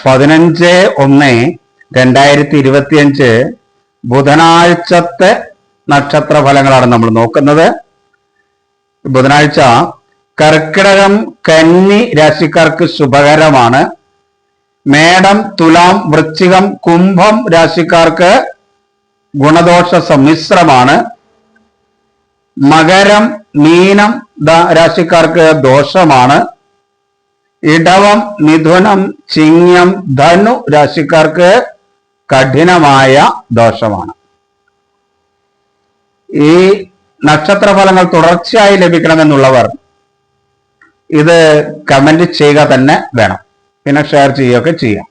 15/1/2025 ബുധനാഴ്ചത്തെ നക്ഷത്ര ഫലങ്ങളാണ് നമ്മൾ നോക്കുന്നത്. ബുധനാഴ്ച കർക്കിടകം കന്നി രാശിക്കാർക്ക് ശുഭകരമാണ്. മേടം തുലാം വൃശ്ചികം കുംഭം രാശിക്കാർക്ക് ഗുണദോഷ സമ്മിശ്രമാണ്. മകരം മീനം രാശിക്കാർക്ക് ദോഷമാണ്. ഇടവം മിഥുനം ചിങ്ങം ധനു രാശിക്കാർക്ക് കഠിനമായ ദോഷമാണ്. ഈ നക്ഷത്രഫലങ്ങൾ തുടർച്ചയായി ലഭിക്കണമെന്നുള്ളവർ ഇത് കമന്റ് ചെയ്യുക തന്നെ വേണം, പിന്നെ ഷെയർ ചെയ്യുകയൊക്കെ ചെയ്യാം.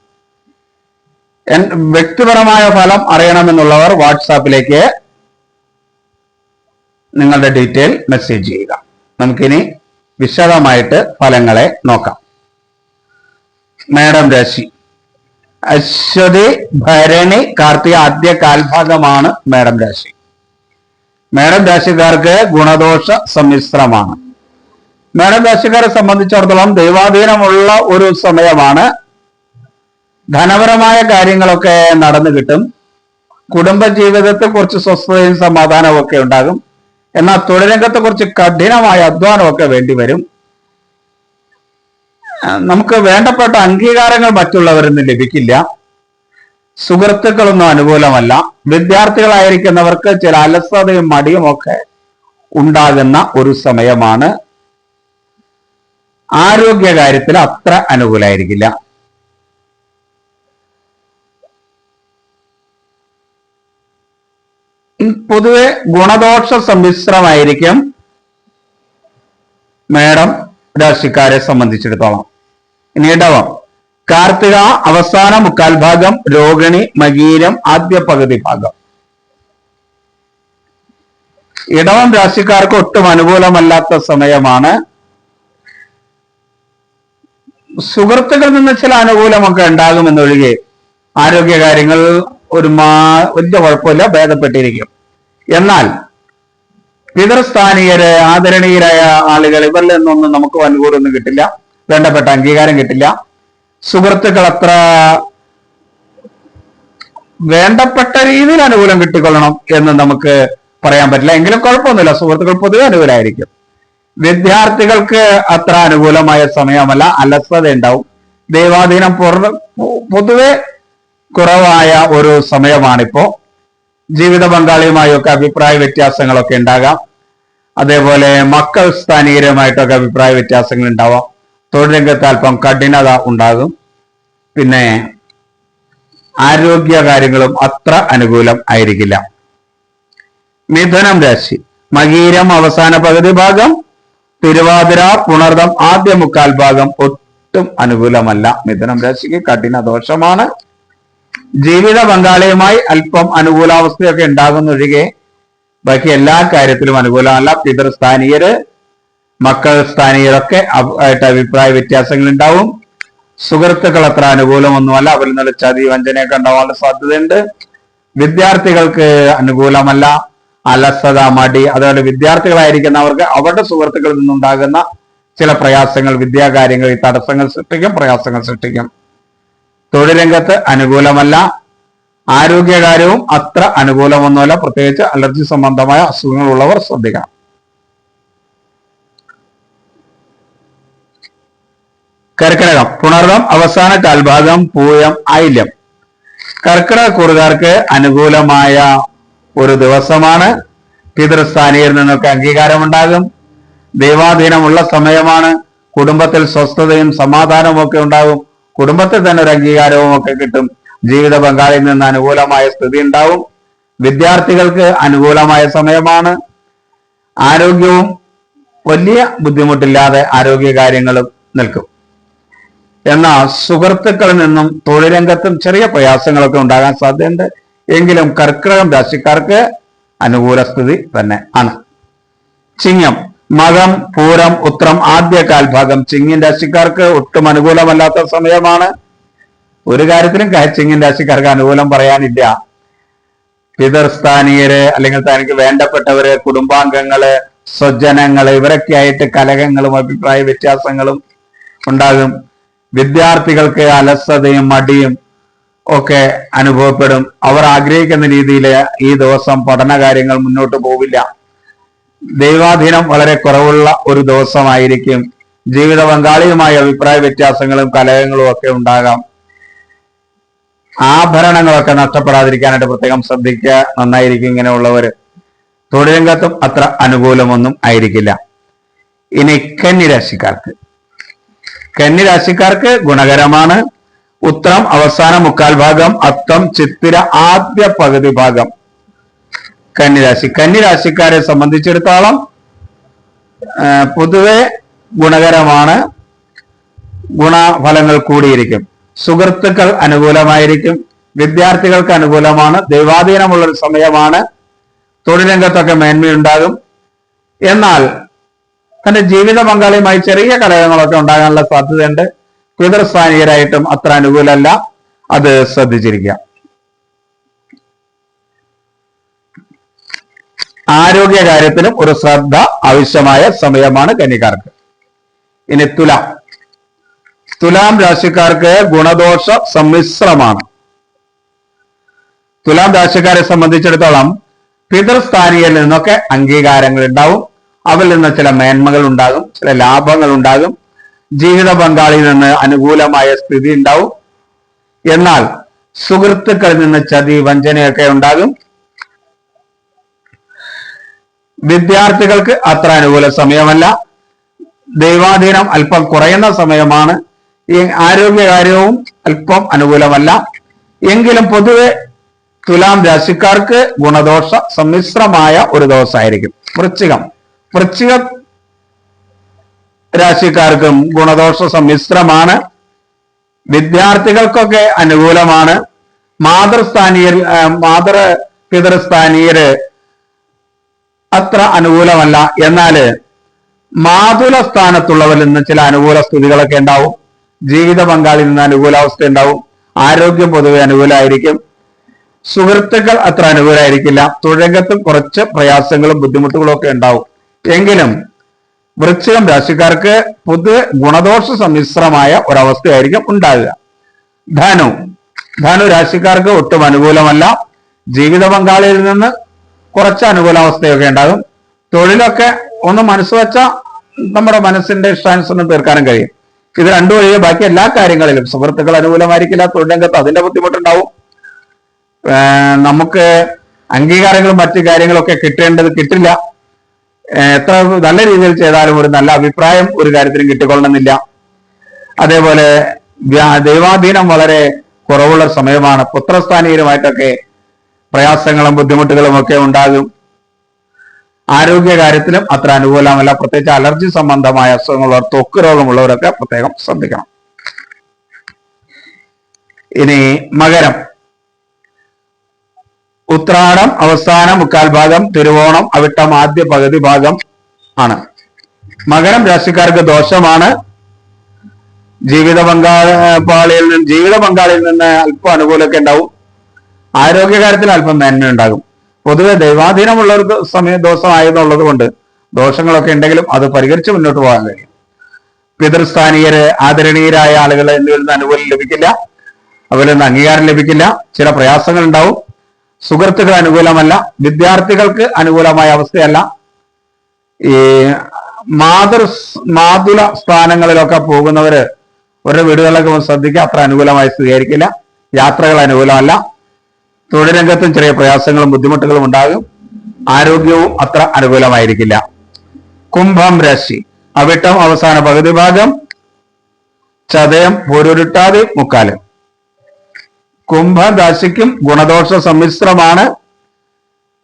വ്യക്തിപരമായ ഫലം അറിയണമെന്നുള്ളവർ വാട്സാപ്പിലേക്ക് നിങ്ങളുടെ ഡീറ്റെയിൽ മെസ്സേജ് ചെയ്യുക. നമുക്കിനി വിശദമായിട്ട് ഫലങ്ങളെ നോക്കാം. മേടം രാശി, അശ്വതി ഭരണി കാർത്തിക ആദ്യ കാൽഭാഗമാണ് മേടം രാശി. മേടം രാശിക്കാർക്ക് ഗുണദോഷ സമ്മിശ്രമാണ്. മേടം രാശിക്കാരെ സംബന്ധിച്ചിടത്തോളം ദൈവാധീനമുള്ള ഒരു സമയമാണ്. ധനപരമായ കാര്യങ്ങളൊക്കെ നടന്നു കിട്ടും. കുടുംബജീവിതത്തെ കുറിച്ച് സ്വസ്ഥതയും സമാധാനവും ഒക്കെ ഉണ്ടാകും. എന്നാൽ തൊഴിൽരംഗത്തെ കുറിച്ച് കഠിനമായ അധ്വാനമൊക്കെ വേണ്ടിവരും. നമുക്ക് വേണ്ടപ്പെട്ട അംഗീകാരങ്ങൾ മറ്റുള്ളവരിൽ നിന്ന് ലഭിക്കില്ല. സുഹൃത്തുക്കളൊന്നും അനുകൂലമല്ല. വിദ്യാർത്ഥികളായിരിക്കുന്നവർക്ക് ചില അലസതയും മടിയും ഒക്കെ ഉണ്ടാകുന്ന ഒരു സമയമാണ്. ആരോഗ്യകാര്യത്തിൽ അത്ര അനുകൂലമായിരിക്കില്ല. പൊതുവെ ഗുണദോഷ സമ്മിശ്രമായിരിക്കും മേടം രാശിക്കാരെ സംബന്ധിച്ചിടത്തോളം. ഇനി ഇടവം കാർത്തിക അവസാന മുക്കാൽ ഭാഗം, രോഹിണി മകീരം ആദ്യ പകുതി ഭാഗം. ഇടവം രാശിക്കാർക്ക് ഒട്ടും അനുകൂലമല്ലാത്ത സമയമാണ്. സുഹൃത്തുക്കളിൽ നിന്ന് ചില അനുകൂലമൊക്കെ ഉണ്ടാകുമെന്നൊഴികെ ആരോഗ്യകാര്യങ്ങൾ വലിയ കുഴപ്പമില്ല, ഭേദപ്പെട്ടിരിക്കും. എന്നാൽ പിതൃസ്ഥാനീയര്, ആദരണീയരായ ആളുകൾ, ഇവരിൽ നിന്നൊന്നും നമുക്ക് അനുകൂലമൊന്നും കിട്ടില്ല, വേണ്ടപ്പെട്ട അംഗീകാരം കിട്ടില്ല. സുഹൃത്തുക്കൾ അത്ര വേണ്ടപ്പെട്ട രീതിയിൽ അനുകൂലം കിട്ടിക്കൊള്ളണം എന്ന് നമുക്ക് പറയാൻ പറ്റില്ല. എങ്കിലും കുഴപ്പമൊന്നുമില്ല, സുഹൃത്തുക്കൾ പൊതുവെ അനുകൂലമായിരിക്കും. വിദ്യാർത്ഥികൾക്ക് അത്ര അനുകൂലമായ സമയമല്ല, അലസത ഉണ്ടാവും. ദൈവാധീനം പൊതുവെ കുറവായ ഒരു സമയമാണിപ്പോ. ജീവിത പങ്കാളിയുമായൊക്കെ അഭിപ്രായ വ്യത്യാസങ്ങളൊക്കെ ഉണ്ടാകാം. അതേപോലെ മക്കൾ സ്ഥാനീയരുമായിട്ടൊക്കെ അഭിപ്രായ വ്യത്യാസങ്ങൾ ഉണ്ടാവാം. തൊഴിൽ രംഗത്ത് അല്പം കഠിനത ഉണ്ടാകും. പിന്നെ ആരോഗ്യ കാര്യങ്ങളും അത്ര അനുകൂലം ആയിരിക്കില്ല. മിഥുനം രാശി, മകീരം അവസാന പകുതി ഭാഗം, തിരുവാതിര പുണർദം ആദ്യ മുക്കാൽ ഭാഗം ഒട്ടും അനുകൂലമല്ല. മിഥുനം രാശിക്ക് കഠിന ദോഷമാണ്. ജീവിത പങ്കാളിയുമായി അല്പം അനുകൂലാവസ്ഥയൊക്കെ ഉണ്ടാകുന്നൊഴികെ ബാക്കി എല്ലാ കാര്യത്തിലും അനുകൂലമല്ല. പിതൃസ്ഥാനീയര്, മക്കൾ സ്ഥാനീയരൊക്കെ ആയിട്ട് അഭിപ്രായ വ്യത്യാസങ്ങൾ ഉണ്ടാവും. സുഹൃത്തുക്കൾ അത്ര അനുകൂലമൊന്നുമല്ല, അവരിൽ നിന്നുള്ള ചതി വഞ്ചനയൊക്കെ ഉണ്ടാവാനുള്ള സാധ്യതയുണ്ട്. വിദ്യാർത്ഥികൾക്ക് അനുകൂലമല്ല, അലസത, മടി. അതുകൊണ്ട് വിദ്യാർത്ഥികളായിരിക്കുന്നവർക്ക് അവരുടെ സുഹൃത്തുക്കളിൽ നിന്നുണ്ടാകുന്ന ചില പ്രയാസങ്ങൾ, വിദ്യാകാര്യങ്ങളിൽ തടസ്സങ്ങൾ സൃഷ്ടിക്കും, പ്രയാസങ്ങൾ സൃഷ്ടിക്കും. തൊഴിൽ രംഗത്ത് അനുകൂലമല്ല. ആരോഗ്യകാര്യവും അത്ര അനുകൂലമൊന്നുമല്ല, പ്രത്യേകിച്ച് അലർജി സംബന്ധമായ അസുഖങ്ങളുള്ളവർ ശ്രദ്ധിക്കണം. കർക്കിടകം പുണർദം അവസാന കാൽഭാഗം, പൂയം ആയില്യം. കർക്കിടക കൂറുകാർക്ക് അനുകൂലമായ ഒരു ദിവസമാണ്. പിതൃസ്ഥാനീയരിൽ നിന്നൊക്കെ അംഗീകാരമുണ്ടാകും. ദൈവാധീനമുള്ള സമയമാണ്. കുടുംബത്തിൽ സ്വസ്ഥതയും സമാധാനവും ഒക്കെ ഉണ്ടാകും. കുടുംബത്തിൽ തന്നെ ഒരു അംഗീകാരവും ഒക്കെ കിട്ടും. ജീവിത പങ്കാളിയിൽ നിന്ന് അനുകൂലമായ സ്ഥിതി ഉണ്ടാവും. വിദ്യാർത്ഥികൾക്ക് അനുകൂലമായ സമയമാണ്. ആരോഗ്യവും വലിയ ബുദ്ധിമുട്ടില്ലാതെ ആരോഗ്യ കാര്യങ്ങളും നിൽക്കും. എന്നാൽ സുഹൃത്തുക്കളിൽ നിന്നും തൊഴിൽ രംഗത്തും ചെറിയ പ്രയാസങ്ങളൊക്കെ ഉണ്ടാകാൻ സാധ്യതയുണ്ട്. എങ്കിലും കർക്കിടകം രാശിക്കാർക്ക് അനുകൂല സ്ഥിതി തന്നെ ആണ്. ചിങ്ങം മകം പൂരം ഉത്രം ആദ്യ കാൽഭാഗം. ചിങ്ങൻ രാശിക്കാർക്ക് ഒട്ടും അനുകൂലമല്ലാത്ത സമയമാണ്. ഒരു കാര്യത്തിലും ചിങ്ങൻ രാശിക്കാർക്ക് അനുകൂലം പറയാനില്ല. പിതൃസ്ഥാനീയര് അല്ലെങ്കിൽ തനിക്ക് വേണ്ടപ്പെട്ടവര്, കുടുംബാംഗങ്ങള്, സ്വജനങ്ങള്, ഇവരൊക്കെ ആയിട്ട് കലഹങ്ങളും അഭിപ്രായ വ്യത്യാസങ്ങളും ഉണ്ടാകും. വിദ്യാർത്ഥികൾക്ക് അലസതയും മടിയും ഒക്കെ അനുഭവപ്പെടും. അവർ ആഗ്രഹിക്കുന്ന രീതിയിൽ ഈ ദിവസം പഠന കാര്യങ്ങൾ മുന്നോട്ട് പോവില്ല. ദൈവാധീനം വളരെ കുറവുള്ള ഒരു ദിവസമായിരിക്കും. ജീവിത പങ്കാളിയുമായി അഭിപ്രായ വ്യത്യാസങ്ങളും കലഹങ്ങളും ഒക്കെ ഉണ്ടാകാം. ആഭരണങ്ങളൊക്കെ നഷ്ടപ്പെടാതിരിക്കാനായിട്ട് പ്രത്യേകം ശ്രദ്ധിക്കുക, നന്നായിരിക്കും ഇങ്ങനെയുള്ളവര്. തൊഴിലംഗത്തും അത്ര അനുകൂലമൊന്നും ആയിരിക്കില്ല. ഇനി കന്നിരാശിക്കാർക്ക് ഗുണകരമാണ്. ഉത്രം അവസാന മുക്കാൽ ഭാഗം, അത്തം ചിത്തിര ആദ്യ പകുതി ഭാഗം. കന്നിരാശിക്കാരെ സംബന്ധിച്ചിടത്തോളം പൊതുവെ ഗുണകരമാണ്. ഗുണഫലങ്ങൾ കൂടിയിരിക്കും. സുഹൃത്തുക്കൾ അനുകൂലമായിരിക്കും. വിദ്യാർത്ഥികൾക്ക് അനുകൂലമാണ്. ദൈവാധീനമുള്ളൊരു സമയമാണ്. തൊഴിലംഗത്തൊക്കെ മേന്മയുണ്ടാകും. എന്നാൽ തന്റെ ജീവിത പങ്കാളിയുമായി ചെറിയ കലഹങ്ങളൊക്കെ ഉണ്ടാകാനുള്ള സാധ്യതയുണ്ട്. പിതൃസ്ഥാനീയരായിട്ടും അത്ര അനുകൂലമല്ല. അത് ശ്രദ്ധിച്ചിരിക്കുക. ആരോഗ്യ കാര്യത്തിലും ഒരു ശ്രദ്ധ ആവശ്യമായ സമയമാണ് കന്നിക്കാർക്ക്. ഇനി തുലാം രാശിക്കാർക്ക് ഗുണദോഷ സമ്മിശ്രമാണ്. തുലാം രാശിക്കാരെ സംബന്ധിച്ചിടത്തോളം പിതൃസ്ഥാനീയരിൽ നിന്നൊക്കെ അംഗീകാരങ്ങൾ ഉണ്ടാവും. അവരിൽ നിന്ന് ചില മേന്മകൾ ഉണ്ടാകും, ചില ലാഭങ്ങൾ ഉണ്ടാകും. ജീവിത പങ്കാളിയിൽ നിന്ന് അനുകൂലമായ സ്ഥിതി ഉണ്ടാവും. എന്നാൽ സുഹൃത്തുക്കളിൽ നിന്ന് ചതി വഞ്ചനയൊക്കെ ഉണ്ടാകും. വിദ്യാർത്ഥികൾക്ക് അത്ര അനുകൂല സമയമല്ല. ദൈവാധീനം അല്പം കുറയുന്ന സമയമാണ്. ഈ ആരോഗ്യകാര്യവും അല്പം അനുകൂലമല്ല. എങ്കിലും പൊതുവെ തുലാം രാശിക്കാർക്ക് ഗുണദോഷ സമ്മിശ്രമായ ഒരു ദിവസമായിരിക്കും. വൃശ്ചിക രാശിക്കാർക്കും ഗുണദോഷ സമ്മിശ്രമാണ്. വിദ്യാർത്ഥികൾക്കൊക്കെ അനുകൂലമാണ്. പിതൃസ്ഥാനീയര് അത്ര അനുകൂലമല്ല. എന്നാല് മാതുല സ്ഥാനത്തുള്ളവരിൽ നിന്ന് ചില അനുകൂല സ്ഥിതികളൊക്കെ ഉണ്ടാവും. ജീവിത പങ്കാളിയിൽ നിന്ന് അനുകൂലാവസ്ഥ ഉണ്ടാവും. ആരോഗ്യം പൊതുവെ അനുകൂലമായിരിക്കും. സുഹൃത്തുക്കൾ അത്ര അനുകൂലമായിരിക്കില്ല. തൊഴിലംഗത്തും കുറച്ച് പ്രയാസങ്ങളും ബുദ്ധിമുട്ടുകളും ഒക്കെ ഉണ്ടാവും. എങ്കിലും വൃശ്ചികം രാശിക്കാർക്ക് പൊതുവെ ഗുണദോഷ സമ്മിശ്രമായ ഒരവസ്ഥയായിരിക്കും ഉണ്ടാകുക. ധനു രാശിക്കാർക്ക് ഒട്ടും അനുകൂലമല്ല. ജീവിത പങ്കാളിയിൽ നിന്ന് കുറച്ച് അനുകൂലാവസ്ഥയൊക്കെ ഉണ്ടാകും. തൊഴിലൊക്കെ ഒന്ന് മനസ്സ് വെച്ചാൽ നമ്മുടെ മനസ്സിന്റെ ഇഷ്ടാനുസരണം തീർക്കാനും കഴിയും. ഇത് രണ്ടു ഒഴികെ ബാക്കി എല്ലാ കാര്യങ്ങളിലും സുഹൃത്തുക്കൾ അനുകൂലമായിരിക്കില്ല. തൊഴിലംഗത്ത് അതിന്റെ ബുദ്ധിമുട്ടുണ്ടാവും. നമുക്ക് അംഗീകാരങ്ങളും മറ്റു കാര്യങ്ങളൊക്കെ കിട്ടേണ്ടത് കിട്ടില്ല. എത്ര നല്ല രീതിയിൽ ചെയ്താലും ഒരു നല്ല അഭിപ്രായം ഒരു കാര്യത്തിനും കിട്ടിക്കൊള്ളണമെന്നില്ല. അതേപോലെ ദൈവാധീനം വളരെ കുറവുള്ള സമയമാണ്. പുത്രസ്ഥാനീയരുമായിട്ടൊക്കെ പ്രയാസങ്ങളും ബുദ്ധിമുട്ടുകളും ഒക്കെ ഉണ്ടാകും. ആരോഗ്യ കാര്യത്തിലും അത്ര അനുകൂലമല്ല. പ്രത്യേകിച്ച് അലർജി സംബന്ധമായ അസുഖങ്ങളുള്ളവർ, ത്വക്ക് രോഗമുള്ളവരൊക്കെ പ്രത്യേകം ശ്രദ്ധിക്കണം. ഇനി മകരം. ഉത്രാടം അവസാന മുക്കാൽ ഭാഗം, തിരുവോണം അവിട്ടം ആദ്യ പകുതി ഭാഗം ആണ്. മകരം രാശിക്കാർക്ക് ദോഷമാണ്. ജീവിത പങ്കാളിയിൽ നിന്ന് അല്പം അനുകൂലമൊക്കെ ഉണ്ടാവും. ആരോഗ്യകാര്യത്തിൽ അല്പം മേന്മയുണ്ടാകും. പൊതുവെ ദൈവാധീനമുള്ളവർക്ക് ദിവസമായെന്നുള്ളത് കൊണ്ട് ദോഷങ്ങളൊക്കെ ഉണ്ടെങ്കിലും അത് പരിഹരിച്ച് മുന്നോട്ട് പോകാൻ കഴിയും. പിതൃസ്ഥാനീയര്, ആദരണീയരായ ആളുകൾ എന്നിവരിൽ നിന്ന് അനുകൂലം ലഭിക്കില്ല. അവരിൽ നിന്ന് അംഗീകാരം ലഭിക്കില്ല. ചില പ്രയാസങ്ങൾ ഉണ്ടാവും. സുഹൃത്തുക്കൾ അനുകൂലമല്ല. വിദ്യാർത്ഥികൾക്ക് അനുകൂലമായ അവസ്ഥയല്ല. ഈ മാതുല സ്ഥാനങ്ങളിലൊക്കെ പോകുന്നവര് അവരുടെ വീടുകളിലൊക്കെ ശ്രദ്ധിക്കുക. അത്ര അനുകൂലമായ സ്ഥിതിയായിരിക്കില്ല. യാത്രകൾ അനുകൂലമല്ല. തൊഴിലംഗത്തും ചെറിയ പ്രയാസങ്ങളും ബുദ്ധിമുട്ടുകളും ഉണ്ടാകും. ആരോഗ്യവും അത്ര അനുകൂലമായിരിക്കില്ല. കുംഭം രാശി. അവിട്ടം അവസാന പകുതി ഭാഗം, ചതയം പൂരുരുട്ടാതി മുക്കാല്. കുംഭം രാശിക്കും ഗുണദോഷ സമ്മിശ്രമാണ്.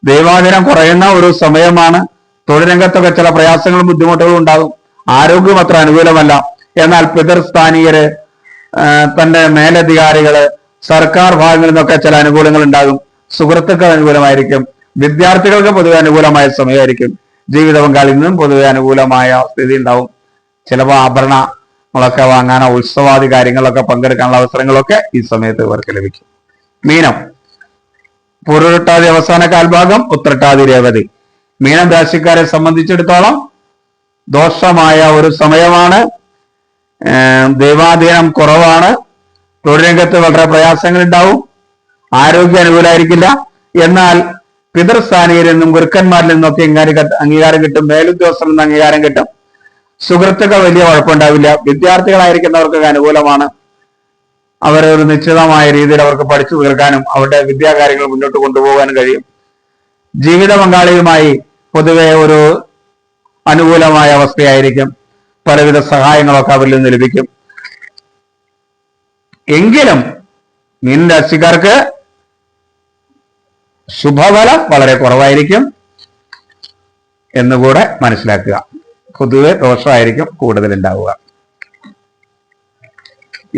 ദൈവാധീനം കുറയുന്ന ഒരു സമയമാണ്. തൊഴിലംഗത്തൊക്കെ ചില പ്രയാസങ്ങളും ബുദ്ധിമുട്ടുകളും ഉണ്ടാകും. ആരോഗ്യം അത്ര അനുകൂലമല്ല. എന്നാൽ പിതൃസ്ഥാനീയര്, തന്റെ മേലധികാരികള്, സർക്കാർ ഭാഗങ്ങളിൽ നിന്നൊക്കെ ചില അനുകൂലങ്ങൾ ഉണ്ടാകും. സുഹൃത്തുക്കൾ അനുകൂലമായിരിക്കും. വിദ്യാർത്ഥികൾക്ക് പൊതുവെ അനുകൂലമായ സമയമായിരിക്കും. ജീവിത പങ്കാളിൽ നിന്നും പൊതുവെ അനുകൂലമായ സ്ഥിതി ഉണ്ടാവും. ചിലപ്പോൾ ആഭരണങ്ങളൊക്കെ വാങ്ങാനോ ഉത്സവാദി കാര്യങ്ങളിലൊക്കെ പങ്കെടുക്കാനുള്ള അവസരങ്ങളൊക്കെ ഈ സമയത്ത് ഇവർക്ക് ലഭിക്കും. മീനം. പൂരുരുട്ടാതി അവസാന കാൽഭാഗം, ഉത്രട്ടാതി രേവതി. മീനം രാശിക്കാരെ സംബന്ധിച്ചിടത്തോളം ദോഷമായ ഒരു സമയമാണ്. ദൈവാധീനം കുറവാണ്, തൊഴിൽ രംഗത്ത് വളരെ പ്രയാസങ്ങൾ ഉണ്ടാവും, ആരോഗ്യം അനുകൂലമായിരിക്കില്ല. എന്നാൽ പിതൃസ്ഥാനീയരിൽ നിന്നും ഗുരുക്കന്മാരിൽ നിന്നൊക്കെ അംഗീകാരം കിട്ടും, മേലുദ്യോഗസ്ഥരിൽ നിന്ന് അംഗീകാരം കിട്ടും. സുഹൃത്തുക്കൾ വലിയ കുഴപ്പമുണ്ടാവില്ല. വിദ്യാർത്ഥികളായിരിക്കുന്നവർക്കൊക്കെ അനുകൂലമാണ്. അവരെ ഒരു നിശ്ചിതമായ രീതിയിൽ അവർക്ക് പഠിച്ചു തീർക്കാനും അവരുടെ വിദ്യാകാര്യങ്ങൾ മുന്നോട്ട് കൊണ്ടുപോകാനും കഴിയും. ജീവിത പങ്കാളിയുമായി പൊതുവെ ഒരു അനുകൂലമായ അവസ്ഥയായിരിക്കും. പലവിധ സഹായങ്ങളൊക്കെ അവരിൽ നിന്ന് ലഭിക്കും. എങ്കിലും മീൻ രാശിക്കാർക്ക് ശുഭഫലം വളരെ കുറവായിരിക്കും എന്നുകൂടെ മനസ്സിലാക്കുക. പൊതുവെ ദോഷമായിരിക്കും കൂടുതൽ ഉണ്ടാവുക.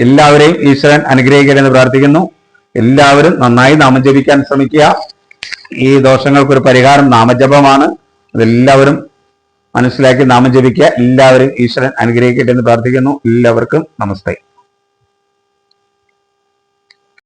എല്ലാവരെയും ഈശ്വരൻ അനുഗ്രഹിക്കട്ടെ എന്ന് പ്രാർത്ഥിക്കുന്നു. എല്ലാവരും നന്നായി നാമം ജപിക്കാൻ ശ്രമിക്കുക. ഈ ദോഷങ്ങൾക്കൊരു പരിഹാരം നാമജപമാണ്. അതെല്ലാവരും മനസ്സിലാക്കി നാമം ജപിക്കുക. എല്ലാവരും ഈശ്വരൻ അനുഗ്രഹിക്കട്ടെ എന്ന് പ്രാർത്ഥിക്കുന്നു. എല്ലാവർക്കും നമസ്തേ.